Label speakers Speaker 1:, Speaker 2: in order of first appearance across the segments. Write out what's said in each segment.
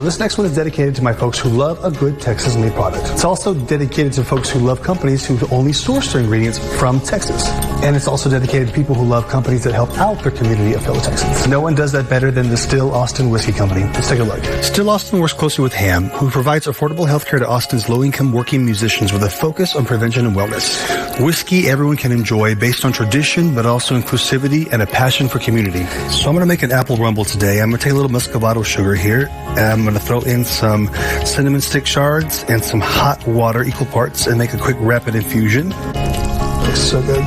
Speaker 1: This next one is dedicated to my folks who love a good Texas-made product. It's also dedicated to folks who love companies who only source their ingredients from Texas. And it's also dedicated to people who love companies that help out their community of fellow Texans. No one does that better than the Still Austin Whiskey Company. Let's take a look. Still Austin works closely with HAM, who provides affordable health care to Austin's low-income working musicians with a focus on prevention and wellness. Whiskey everyone can enjoy based on tradition, but also inclusivity and a passion for community. So I'm going to make an apple rumble today. I'm going to take a little muscovado sugar here. I'm going to throw in some cinnamon stick shards and some hot water, equal parts, and make a quick rapid infusion. Looks so good.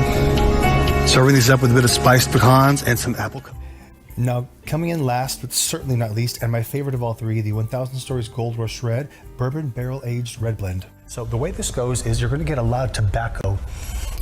Speaker 1: Serving these up with a bit of spiced pecans and some apple. Now, coming in last, but certainly not least, and my favorite of all three, the 1000 Stories Gold Rush Red Bourbon Barrel Aged Red Blend. So the way this goes is you're going to get a lot of tobacco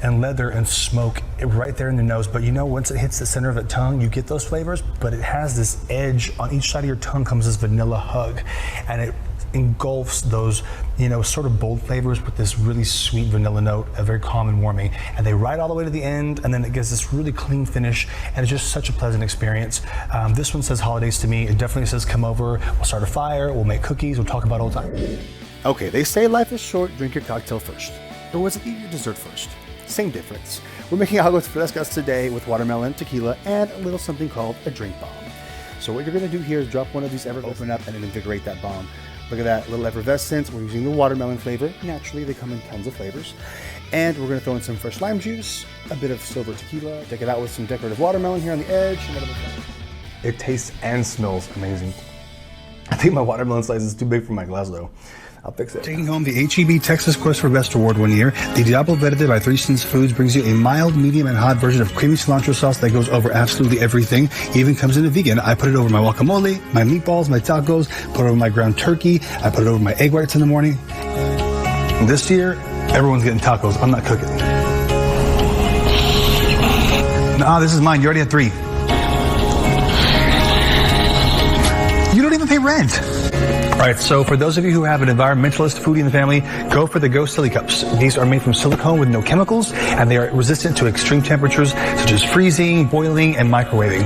Speaker 1: and leather and smoke right there in the nose. But you know, once it hits the center of the tongue, you get those flavors, but it has this edge on each side of your tongue comes this vanilla hug. And it engulfs those, you know, sort of bold flavors with this really sweet vanilla note, a very calm and warming. And they ride all the way to the end, and then it gives this really clean finish, and it's just such a pleasant experience. This one says holidays to me. It definitely says come over, we'll start a fire, we'll make cookies, we'll talk about old time. Okay, they say life is short, drink your cocktail first. Or was it eat your dessert first? Same difference. We're making agua with Frescas today with watermelon, tequila, and a little something called a drink bomb. So what you're gonna do here is drop one of these open up and then invigorate that bomb. Look at that little effervescence. We're using the watermelon flavor. Naturally, they come in tons of flavors. And we're gonna throw in some fresh lime juice, a bit of silver tequila, deck it out with some decorative watermelon here on the edge. It tastes and smells amazing. I think my watermelon slice is too big for my glass though. I'll fix it. Taking home the HEB Texas Quest for Best Award one year, the Diablo Verde by 3 Cents Foods brings you a mild, medium, and hot version of creamy cilantro sauce that goes over absolutely everything. Even comes in a vegan. I put it over my guacamole, my meatballs, my tacos, put it over my ground turkey. I put it over my egg whites in the morning. This year, everyone's getting tacos. I'm not cooking. Nah, this is mine. You already had 3. You don't even pay rent. All right, so for those of you who have an environmentalist foodie in the family, go for the Go Silly Cups. These are made from silicone with no chemicals, and they are resistant to extreme temperatures such as freezing, boiling, and microwaving.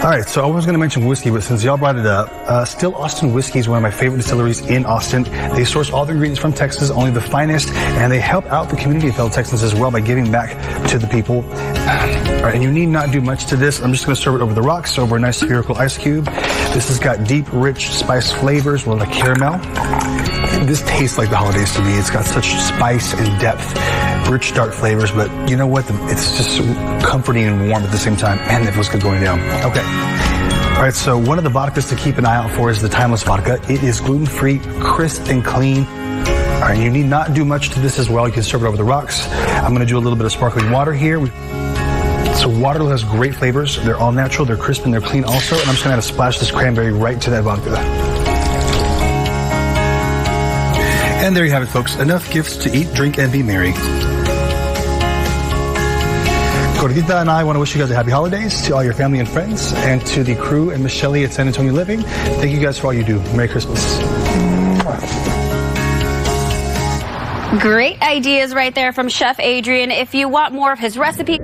Speaker 1: All right, so I was going to mention whiskey, but since y'all brought it up, Still Austin Whiskey is one of my favorite distilleries in Austin. They source all the ingredients from Texas, only the finest, and they help out the community of fellow Texans as well by giving back to the people. All right, and you need not do much to this. I'm just going to serve it over the rocks, over a nice spherical ice cube. This has got deep, rich, spiced flavors with a caramel. This tastes like the holidays to me. It's got such spice and depth, rich, dark flavors, but you know what? It's just comforting and warm at the same time, and it feels good going down. Okay. All right, so one of the vodkas to keep an eye out for is the Timeless Vodka. It is gluten-free, crisp, and clean. All right, you need not do much to this as well. You can serve it over the rocks. I'm going to do a little bit of sparkling water here. So water has great flavors. They're all natural, they're crisp, and they're clean also. And I'm just going to splash this cranberry right to that vodka. And there you have it, folks. Enough gifts to eat, drink, and be merry. Gordita and I want to wish you guys a happy holidays, to all your family and friends, and to the crew and Michelle at San Antonio Living. Thank you guys for all you do. Merry Christmas.
Speaker 2: Great ideas right there from Chef Adrian. If you want more of his recipe...